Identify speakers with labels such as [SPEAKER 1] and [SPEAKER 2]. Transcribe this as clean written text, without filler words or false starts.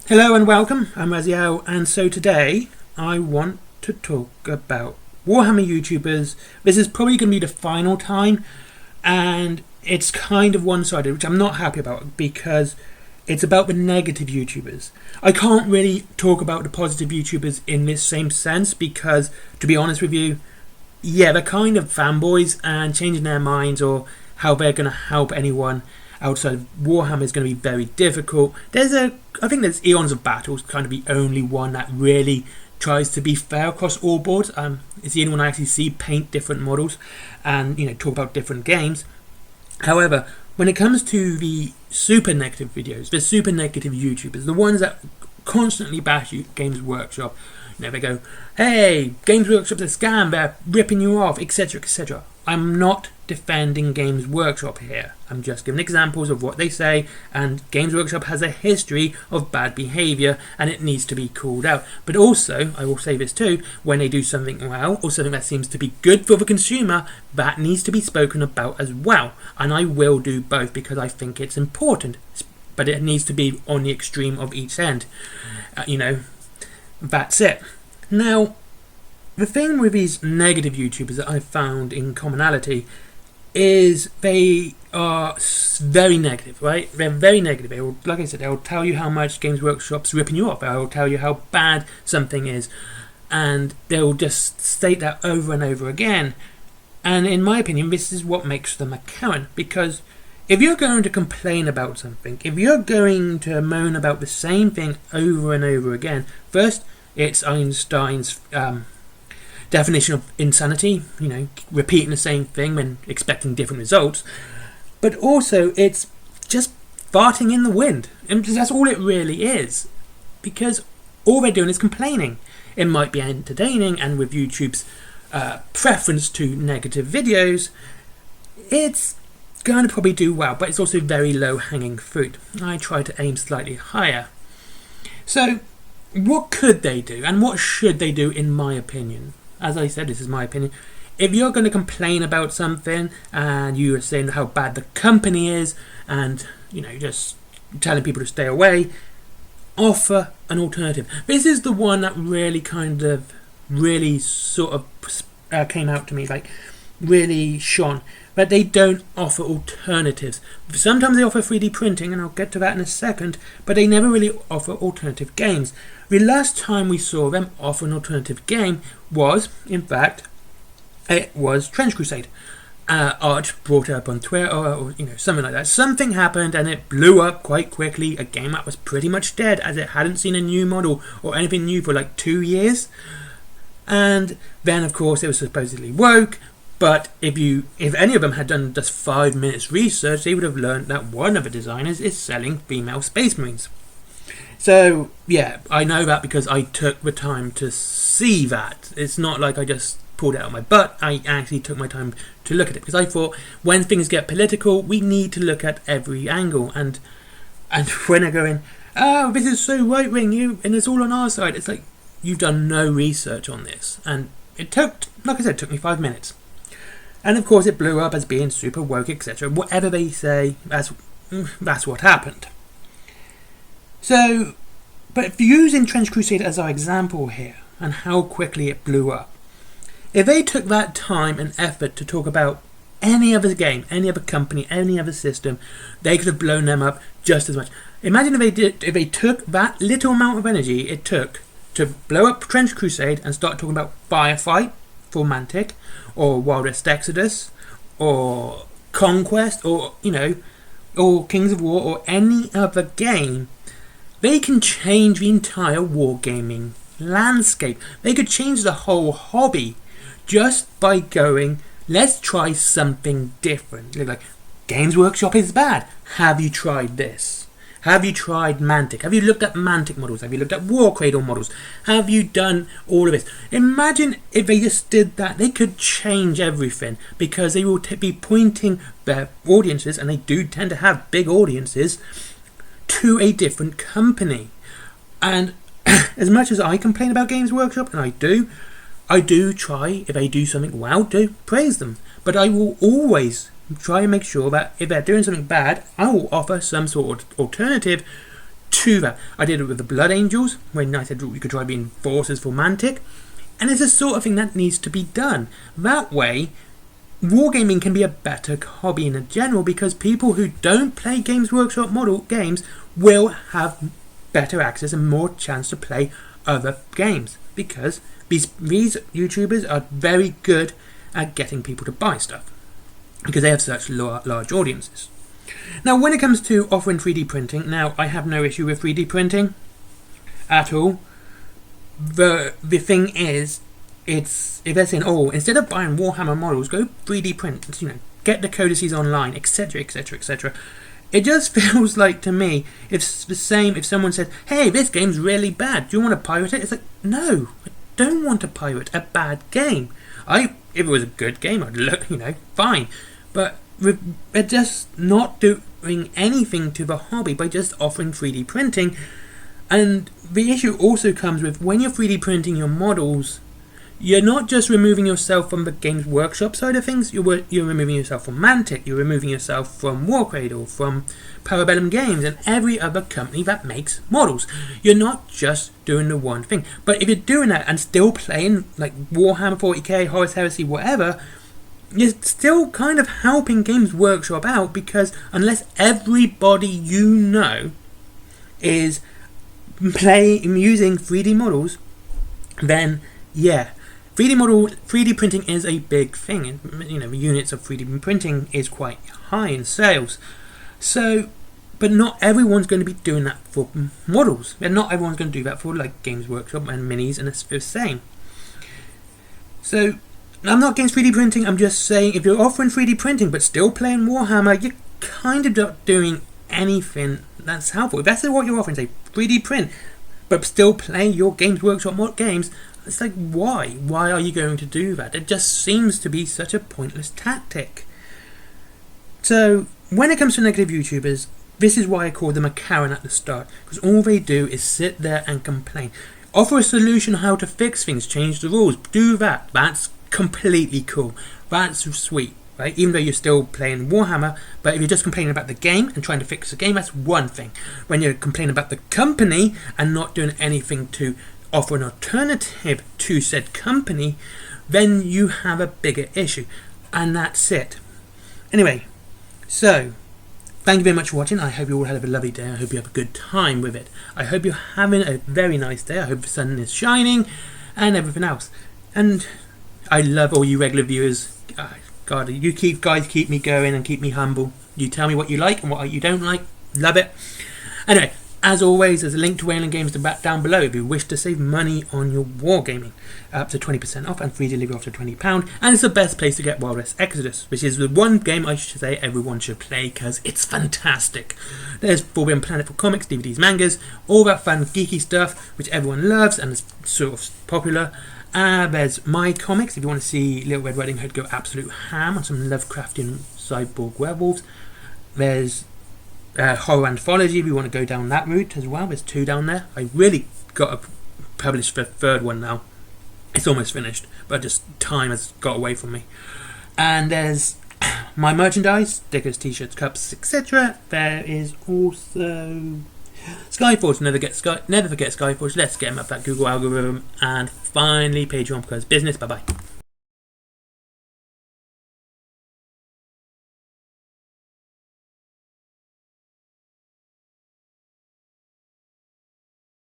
[SPEAKER 1] Hello and welcome, I'm Raziel, and so today I want to talk about Warhammer YouTubers. This is probably going to be the final time, and it's kind of one-sided, which I'm not happy about because it's about the negative YouTubers. I can't really talk about the positive YouTubers in this same sense because, to be honest with you, they're kind of fanboys and changing their minds or how they're going to help anyone outside of Warhammer is going to be very difficult. I think there's Eons of Battles, kind of the only one that really tries to be fair across all boards. It's the only one I actually see paint different models and talk about different games. However, when it comes to the super negative videos, the super negative YouTubers, the ones that constantly bash you, Games Workshop, they go, "Hey, Games Workshop's a scam, they're ripping you off," etc., etc. I'm not defending Games Workshop here. I'm just giving examples of what they say, and Games Workshop has a history of bad behaviour and it needs to be called out. But also, I will say this too, when they do something well or something that seems to be good for the consumer, that needs to be spoken about as well. And I will do both because I think it's important, but it needs to be on the extreme of each end. That's it. Now, the thing with these negative YouTubers that I've found in commonality is they are very negative, right? They're very negative. They will, like I said, they'll tell you how much Games Workshop's ripping you off. They'll tell you how bad something is, and they'll just state that over and over again. And in my opinion, this is what makes them a Karen, because if you're going to complain about something, if you're going to moan about the same thing over and over again, first, it's Einstein's definition of insanity, repeating the same thing when expecting different results. But also, it's just farting in the wind. And that's all it really is. Because all they're doing is complaining. It might be entertaining, and with YouTube's preference to negative videos, it's going to probably do well, but it's also very low-hanging fruit. I try to aim slightly higher. So, what could they do, and what should they do, in my opinion? As I said, this is my opinion. If you're going to complain about something, and you are saying how bad the company is, and, just telling people to stay away, offer an alternative. This is the one that really sort of came out to me, really shone. But they don't offer alternatives. Sometimes they offer 3D printing, and I'll get to that in a second, but they never really offer alternative games. The last time we saw them offer an alternative game was, in fact, it was Trench Crusade. Arch brought it up on Twitter, or something like that. Something happened and it blew up quite quickly. A game that was pretty much dead, as it hadn't seen a new model or anything new for 2 years. And then, of course, it was supposedly woke. But if any of them had done just 5 minutes research, they would have learned that one of the designers is selling female Space Marines. So, yeah, I know that because I took the time to see that. It's not like I just pulled it out of my butt. I actually took my time to look at it because I thought when things get political, we need to look at every angle. And when they're going, "Oh, this is so right-wing, and it's all on our side," it's like, you've done no research on this. And it took, like I said, it took me 5 minutes. And of course it blew up as being super woke, etc. Whatever they say, that's what happened. So, but if using Trench Crusade as our example here, and how quickly it blew up, if they took that time and effort to talk about any other game, any other company, any other system, they could have blown them up just as much. Imagine if they took that little amount of energy it took to blow up Trench Crusade and start talking about Firefight for Mantic, or Wildest Exodus, or Conquest, or or Kings of War, or any other game. They can change the entire wargaming landscape. They could change the whole hobby just by going, let's try something different. Like, Games Workshop is bad. Have you tried this? Have you tried Mantic? Have you looked at Mantic models? Have you looked at War Cradle models? Have you done all of this? Imagine if they just did that. They could change everything because they will be pointing their audiences, and they do tend to have big audiences, to a different company. And as much as I complain about Games Workshop, and I do try, if they do something well, to praise them. But I will always try and make sure that if they're doing something bad, I will offer some sort of alternative to that. I did it with the Blood Angels, when I said you could try being forces for Mantic, and it's the sort of thing that needs to be done. That way, wargaming can be a better hobby in general, because people who don't play Games Workshop model games will have better access and more chance to play other games, because these YouTubers are very good at getting people to buy stuff, because they have such large audiences. Now, when it comes to offering 3D printing, now I have no issue with 3D printing at all. The thing is, if they're saying, oh, instead of buying Warhammer models, go 3D print, get the codices online, etc, etc, etc. It just feels like, to me, it's the same if someone said, hey, this game's really bad, do you want to pirate it? It's like, no, I don't want to pirate a bad game. If it was a good game, I'd look, fine. But they're just not doing anything to the hobby by just offering 3D printing. And the issue also comes with, when you're 3D printing your models, you're not just removing yourself from the Games Workshop side of things, you're removing yourself from Mantic, you're removing yourself from Warcradle, from Parabellum Games, and every other company that makes models. You're not just doing the one thing. But if you're doing that and still playing like Warhammer 40k, Horus Heresy, whatever, you're still kind of helping Games Workshop out, because unless everybody is using 3D models, then yeah, 3D printing is a big thing, and the units of 3D printing is quite high in sales. So, but not everyone's going to be doing that for models, and not everyone's going to do that for like Games Workshop and minis, and it's the same. So, I'm not against 3D printing. I'm just saying, if you're offering 3D printing but still playing Warhammer, you're kind of not doing anything that's helpful. If that's what you're offering, say 3D print, but still play your Games Workshop mod games, it's like, why? Why are you going to do that? It just seems to be such a pointless tactic. So, when it comes to negative YouTubers, this is why I call them a Karen at the start, because all they do is sit there and complain. Offer a solution on how to fix things, change the rules, do that. That's completely cool. That's sweet, right? Even though you're still playing Warhammer, but if you're just complaining about the game and trying to fix the game, that's one thing. When you're complaining about the company and not doing anything to offer an alternative to said company, then you have a bigger issue, and that's it. Anyway, so thank you very much for watching. I hope you all had a lovely day. I hope you have a good time with it. I hope you're having a very nice day. I hope the sun is shining and everything else. And I love all you regular viewers. God, you guys keep me going and keep me humble. You tell me what you like and what you don't like. Love it. Anyway, as always, there's a link to Wayland Games down below if you wish to save money on your wargaming. Up to 20% off and free delivery after £20. And it's the best place to get Wild West Exodus, which is the one game I should say everyone should play, because it's fantastic. There's Forbidden Planet for comics, DVDs, mangas, all that fun geeky stuff which everyone loves and is sort of popular. There's my comics if you want to see Little Red Riding Hood go absolute ham on some Lovecraftian cyborg werewolves. There's horror anthology if you want to go down that route as well. There's 2 down there. I really got to publish the 3rd one now. It's almost finished, but just time has got away from me. And there's my merchandise, stickers, t-shirts, cups, etc. There is also Skyforge. Never forget Skyforge. Let's get them up that Google algorithm. And finally, Patreon, because business. Bye bye.